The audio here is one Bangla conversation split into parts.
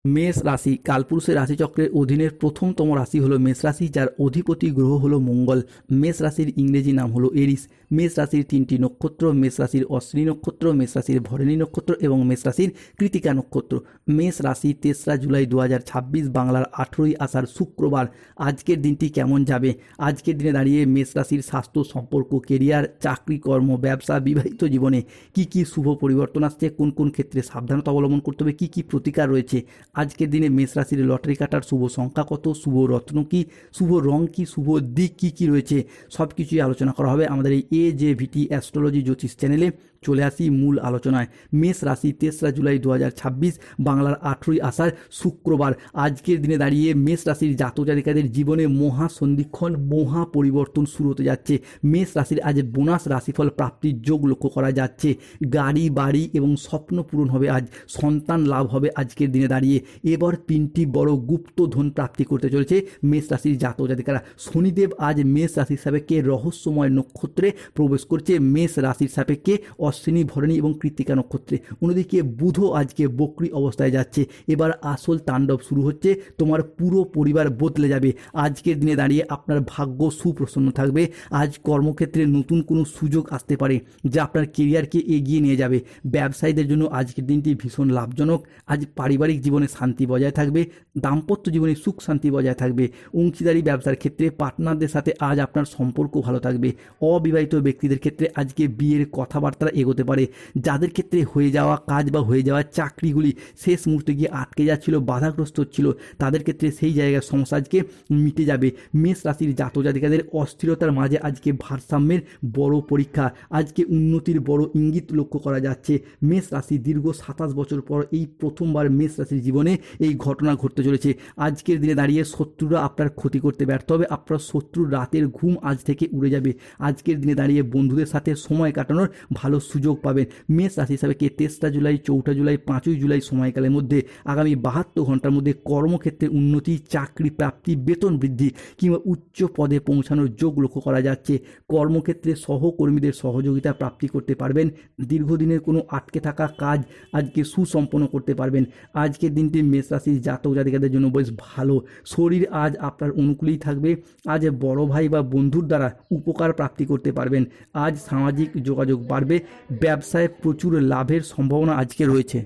মেষ রাশি কালপুরুষের রাশিচক্রের অধীনের প্রথমতম রাশি হলো মেষ রাশি, যার অধিপতি গ্রহ হলো মঙ্গল। মেষ রাশির ইংরেজি নাম হলো এরিস। মেষ রাশির তিনটি নক্ষত্র: মেষ রাশির অশ্বিনী নক্ষত্র, মেষ রাশির ভরণী নক্ষত্র এবং মেষ রাশির কৃতিকা নক্ষত্র। মেষ রাশি 3রা জুলাই 2026 বাংলার 18ই আষাঢ় শুক্রবার। আজকের দিনটি কেমন যাবে? আজকের দিনে দাঁড়িয়ে মেষ রাশির স্বাস্থ্য, সম্পর্ক, কেরিয়ার, চাকরি, কর্ম, ব্যবসা, বিবাহিত জীবনে কি কি শুভ পরিবর্তন আসছে, কোন কোন ক্ষেত্রে সাবধানতা অবলম্বন করতে হবে, কি কি প্রতিকার রয়েছে। আজকের দিনে মেষ রাশির লটারি কাটার শুভ সংখ্যা কত, শুভ রত্ন কি, শুভ রং কি, শুভ দিক কি কি রয়েছে, সব কিছুই আলোচনা করা হবে আমাদের এই AJVT অ্যাস্ট্রোলজি জ্যোতিষ চ্যানেলে। চলে আসি মূল আলোচনায়। মেষ রাশি 3রা জুলাই 2026 বাংলার 18ই আষাঢ় শুক্রবার। আজকের দিনে দাঁড়িয়ে মেষ রাশির জাতক জাতিকাদের জীবনে মহা সন্ধিক্ষণ, মহা পরিবর্তন শুরু হতে যাচ্ছে। মেষ রাশির আজ বোনাস রাশিফল প্রাপ্তির যোগ লক্ষ্য করা যাচ্ছে। গাড়ি, বাড়ি এবং স্বপ্ন পূরণ হবে আজ। সন্তান লাভ হবে আজকের দিনে দাঁড়িয়ে। এবার 3টি বড় গুপ্ত ধন প্রাপ্তি করতে চলেছে মেষ রাশির জাতক জাতিকারা। শনিদেব আজ মেষ রাশির সাপেক্ষে রহস্যময় নক্ষত্রে প্রবেশ করছে, মেষ রাশির সাপেক্ষে অশ্বিনী, ভরণী এবং কৃত্তিকা নক্ষত্রে। অন্যদিকে বুধও আজকে বক্রী অবস্থায় যাচ্ছে। এবার আসল তাণ্ডব শুরু হচ্ছে, তোমার পুরো পরিবার বদলে যাবে। আজকের দিনে দাঁড়িয়ে আপনার ভাগ্য সুপ্রসন্ন থাকবে। আজ কর্মক্ষেত্রে নতুন কোনো সুযোগ আসতে পারে যা আপনার কেরিয়ারকে এগিয়ে নিয়ে যাবে। ব্যবসায়ীদের জন্য আজকের দিনটি ভীষণ লাভজনক। আজ পারিবারিক জীবনে শান্তি বজায় থাকবে, দাম্পত্য জীবনে সুখ শান্তি বজায় থাকবে। অংশীদারি ব্যবসার ক্ষেত্রে পার্টনারদের সাথে আজ আপনার সম্পর্ক ভালো থাকবে। অবিবাহিত ব্যক্তিদের ক্ষেত্রে আজকে বিয়ের কথাবার্তা এগোতে পারে। যাদের ক্ষেত্রে হয়ে যাওয়া কাজ বা হয়ে যাওয়া চাকরিগুলি শেষ মুহূর্তে গিয়ে আটকে যাচ্ছিল, বাধাগ্রস্ত হচ্ছিল, তাদের ক্ষেত্রে সেই জায়গার সমস্যা আজকে মিটে যাবে। মেষ রাশির জাতক জাতিকাদের অস্থিরতার মাঝে আজকে ভারসাম্যের বড় পরীক্ষা। আজকে উন্নতির বড় ইঙ্গিত লক্ষ্য করা যাচ্ছে। মেষ রাশি দীর্ঘ 27 বছর পর এই প্রথমবার মেষ রাশির জীবনে এই ঘটনা ঘটতে চলেছে। আজকের দিনে দাঁড়িয়ে শত্রুরা আপনার ক্ষতি করতে ব্যর্থ হবে। আপনার শত্রুর রাতের ঘুম আজ থেকে উড়ে যাবে। আজকের দিনে দাঁড়িয়ে বন্ধুদের সাথে সময় কাটানোর ভালো সুযোগ পাবেন। মেষ রাশি হিসাবে 3রা জুলাই, 4ঠা জুলাই, 5ই জুলাই সময়কালের মধ্যে আগামী 72 ঘন্টার মধ্যে কর্মক্ষেত্রে উন্নতি, চাকরি প্রাপ্তি, বেতন বৃদ্ধি কিংবা উচ্চ পদে পৌঁছানোর যোগ লক্ষ্য করা যাচ্ছে। কর্মক্ষেত্রে সহকর্মীদের সহযোগিতা প্রাপ্তি করতে পারবেন। দীর্ঘদিনের কোনো আটকে থাকা কাজ আজকে সুসম্পন্ন করতে পারবেন। আজকের দিনটি মেষ রাশির জাতক জাতিকাদের জন্য বেশ ভালো। শরীর আজ আপনার অনুকূলেই থাকবে। আজ বড় ভাই বা বন্ধুর দ্বারা উপকার প্রাপ্তি করতে পারবেন। আজ সামাজিক যোগাযোগ বাড়বে। ব্যবসায় প্রচুর লাভের সম্ভাবনা আজকে রয়েছে।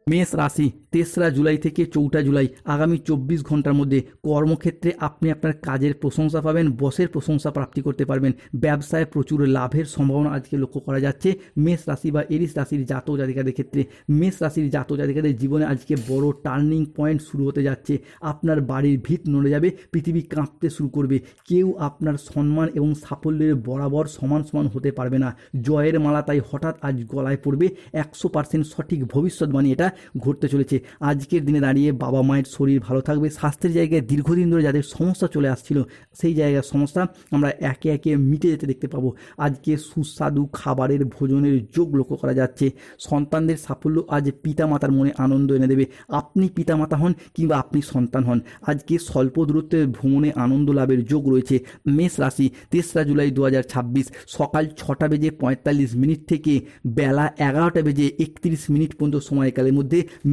মেষ রাশি 3রা জুলাই থেকে 4ঠা জুলাই আগামী 24 ঘন্টার মধ্যে কর্মক্ষেত্রে আপনি আপনার কাজের প্রশংসা পাবেন, বসের প্রশংসা প্রাপ্তি করতে পারবেন। ব্যবসায় প্রচুর লাভের সম্ভাবনা আজকে লক্ষ্য করা যাচ্ছে মেষ রাশি বা এরিস রাশির জাতক জাতিকাদের ক্ষেত্রে। মেষ রাশির জাতক জাতিকাদের জীবনে আজকে বড় টার্নিং পয়েন্ট শুরু হতে যাচ্ছে। আপনার বাড়ির ভিত নড়ে যাবে, পৃথিবী কাঁপতে শুরু করবে। কেউ আপনার সম্মান এবং সাফল্যের বরাবর সমান সমান হতে পারবে না। জয়ের মালা তাই হঠাৎ আজ গলায় পড়বে। 100% সঠিক ভবিষ্যৎবাণী এটা ঘটতে চলেছে। আজকের দিনে দাঁড়িয়ে বাবা মায়ের শরীর ভালো থাকবে। স্বাস্থ্যের জায়গায় দীর্ঘদিন ধরে যাদের সমস্যা চলে আসছিল, সেই জায়গার সমস্যা আমরা একে একে মিটে যেতে দেখতে পাবো। আজকে সুস্বাদু খাবারের ভোজনের যোগ লক্ষ্য করা যাচ্ছে। সন্তানদের সাফল্য আজ পিতামাতার মনে আনন্দ এনে দেবে। আপনি পিতামাতা হন কিংবা আপনি সন্তান হন, আজকে স্বল্প দূরত্বের ভ্রমণে আনন্দ লাভের যোগ রয়েছে। মেষ রাশি 3রা জুলাই 2026 সকাল 6টা বেজে 45 মিনিট থেকে বেলা 11টা বেজে 31 মিনিট পর্যন্ত সময়কালের মধ্যে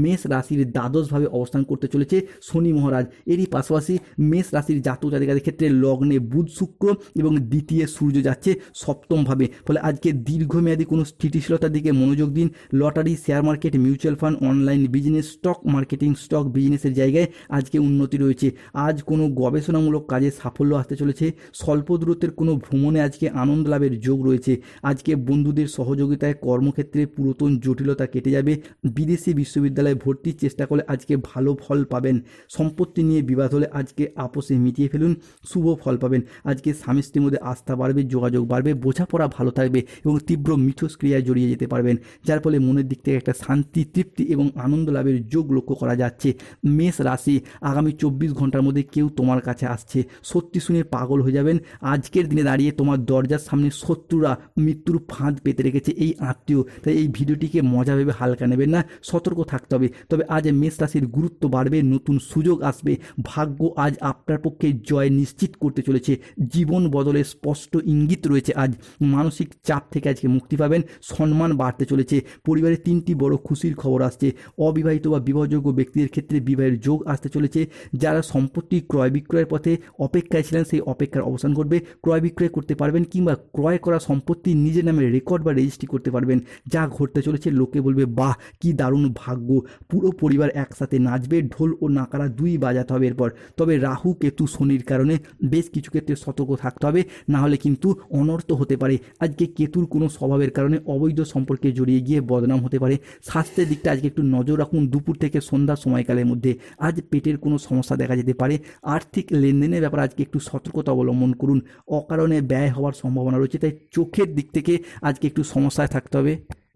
মেষ রাশির দ্বাদশভাবে অবস্থান করতে চলেছে শনি মহারাজ। এরই পাশাপাশি মেষ রাশির জাতক জাতিকাদের ক্ষেত্রে লগ্নে বুধ, শুক্র এবং দ্বিতীয় সূর্য যাচ্ছে সপ্তমভাবে। ফলে আজকে দীর্ঘমেয়াদী কোনো স্থিতিশীলতার দিকে মনোযোগ দিন। Lottery, share market, mutual fund, online business, stock marketing, stock বিজনেসের জায়গায় আজকে উন্নতি রয়েছে। আজ কোনো গবেষণামূলক কাজে সাফল্য আসতে চলেছে। স্বল্প দূরত্বের কোনো ভ্রমণে আজকে আনন্দ লাভের যোগ রয়েছে। আজকে বন্ধুদের সহযোগিতায় কর্মক্ষেত্রে পুরাতন জটিলতা কেটে যাবে। বিদেশি বিশ্ববিদ্যালয়ে ভর্তির চেষ্টা করলে আজকে ভালো ফল পাবেন। সম্পত্তি নিয়ে বিবাদ হলে আজকে আপোষে মিটিয়ে ফেলুন, শুভ ফল পাবেন। আজকে স্বামী স্ত্রীর মধ্যে আস্থা বাড়বে, যোগাযোগ বাড়বে, বোঝাপড়া ভালো থাকবে এবং তীব্র মিথস্ক্রিয়ায় জড়িয়ে যেতে পারবেন, যার ফলে মনের দিক থেকে একটা শান্তি, তৃপ্তি এবং আনন্দ লাভের যোগ লক্ষ্য করা যাচ্ছে। মেষ রাশি আগামী 24 ঘন্টার মধ্যে কেউ তোমার কাছে আসছে, সত্যি শুনে পাগল হয়ে যাবেন। আজকের দিনে দাঁড়িয়ে তোমার দরজার সামনে শত্রুরা মৃত্যুর ফাঁদ পেতে রেখেছে, এই আত্মীয়। তাই এই ভিডিওটিকে মজা ভেবে হালকা নেবেন না। সতর্ক থাকতে হবে। তবে আজ মেষ রাশির গুরুত্ব বাড়বে, নতুন সুযোগ আসবে, ভাগ্য আজ আপনার পক্ষে জয় নিশ্চিত করতে চলেছে, জীবন বদলের স্পষ্ট ইঙ্গিত রয়েছে। আজ মানসিক চাপ থেকে আজকে মুক্তি পাবেন, সম্মান বাড়তে চলেছে, পরিবারে 3টি বড় খুশির খবর আসছে, অবিবাহিত বা বিবাহযোগ্য ব্যক্তিদের ক্ষেত্রে বিবাহের যোগ আসতে চলেছে, যারা সম্পত্তি ক্রয় বিক্রয়ের পথে অপেক্ষায় ছিলেন সেই অপেক্ষার অবসান ঘটবে, ক্রয় বিক্রয় করতে পারবেন কিংবা ক্রয় করা সম্পত্তি নিজের নামে রেকর্ড বা রেজিস্ট্রি করতে পারবেন। যা ঘটতে চলেছে লোকে বলবে বাহ কি দারুণ ভাগ্য, পুরো পরিবার একসাথে নাচবে, ঢোল ও নাকারা দুই বাজাতে হবে এরপর। তবে রাহু কেতু শনির কারণে বেশ কিছু ক্ষেত্রে সতর্ক থাকতে হবে, না হলে কিন্তু অনর্থ হতে পারে। আজকে কেতুর কোনো স্বভাবের কারণে অবৈধ সম্পর্কে জড়িয়ে গিয়ে বদনাম হতে পারে। স্বাস্থ্যের দিকটা আজকে একটু নজর রাখুন দুপুর থেকে সন্ধ্যা সময়কালের মধ্যে। আজ পেটের কোনো সমস্যা দেখা যেতে পারে। আর্থিক লেনদেনের ব্যাপারে আজকে একটু সতর্কতা অবলম্বন করুন, অকারণে ব্যয় হওয়ার সম্ভাবনা রয়েছে, তাই চোখের দিক থেকে আজকে একটু সমস্যায় থাকতে হবে।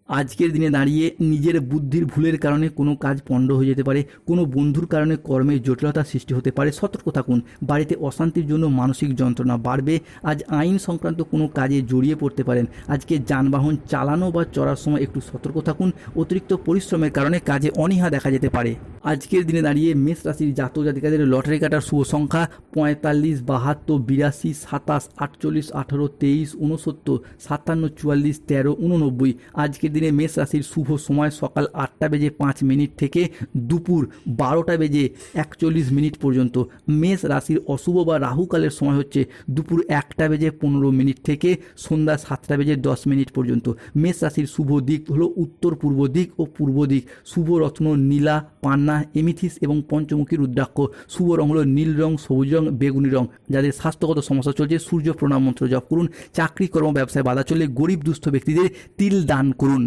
আজকের দিনে দাঁড়িয়ে নিজের বুদ্ধির ভুলের কারণে কোনো কাজ পণ্ড হয়ে যেতে পারে, কোনো বন্ধুর কারণে কর্মে জটিলতার সৃষ্টি হতে পারে, সতর্ক থাকুন। বাড়িতে অশান্তির জন্য মানসিক যন্ত্রণা বাড়বে। আজ আইন সংক্রান্ত কোনো কাজে জড়িয়ে পড়তে পারেন। আজকে যানবাহন চালানো বা চড়ার সময় একটু সতর্ক থাকুন, অতিরিক্ত পরিশ্রমের কারণে কাজে অনীহা দেখা যেতে পারে। আজকের দিনে দাঁড়িয়ে মেষ রাশির জাতক জাতিকাদের লটারি কাটার শুভ সংখ্যা 45, 72, 82, 27, 48, 18, 23, 69, 57, 44, 13, 89। আজকের দিনে মেষ রাশির শুভ সময় সকাল 8:05 থেকে দুপুর 12:41 পর্যন্ত। মেষ রাশির অশুভ বা রাহুকালের সময় হচ্ছে দুপুর 1:15 থেকে সন্ধ্যা 7:10 পর্যন্ত। মেষ রাশির শুভ দিক হলো উত্তর পূর্ব দিক ও পূর্ব দিক। শুভ রত্ন নীলা, পান্না, এমিথিস এবং পঞ্চমুখী রুদ্রাক্ষ। শুভ রং হলো নীল রং, সবুজ রং, বেগুনি রং। যাদের স্বাস্থ্যগত সমস্যা চলছে সূর্য প্রণাম মন্ত্র জপ করুন। চাকরি কর্ম ব্যবসায় বাধা চললে গরিব দুস্থ ব্যক্তিদের তিল দান করুন।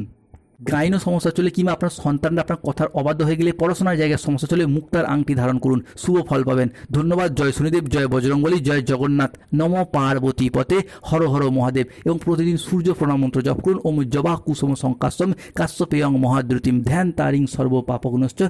গাইনো সমস্যা চলে কিংবা আপনার সন্তানরা আপনার কথার অবাধ্য হয়ে গেলে, পড়াশোনার জায়গায় সমস্যা চলে মুক্তার আংটি ধারণ করুন, শুভ ফল পাবেন। ধন্যবাদ। জয় শনিদেব, জয় বজরংবলী, জয় জগন্নাথ, নম পার্বতী পতে, হর হর মহাদেব। এবং প্রতিদিন সূর্য প্রণাম মন্ত্র জপ করুন। ওম জবা কুসুম সংকাশ্যম কাশ্যপেয়ং মহাদ্রুতিম ধ্যান তারিং সর্ব পাপগ্নশ্চ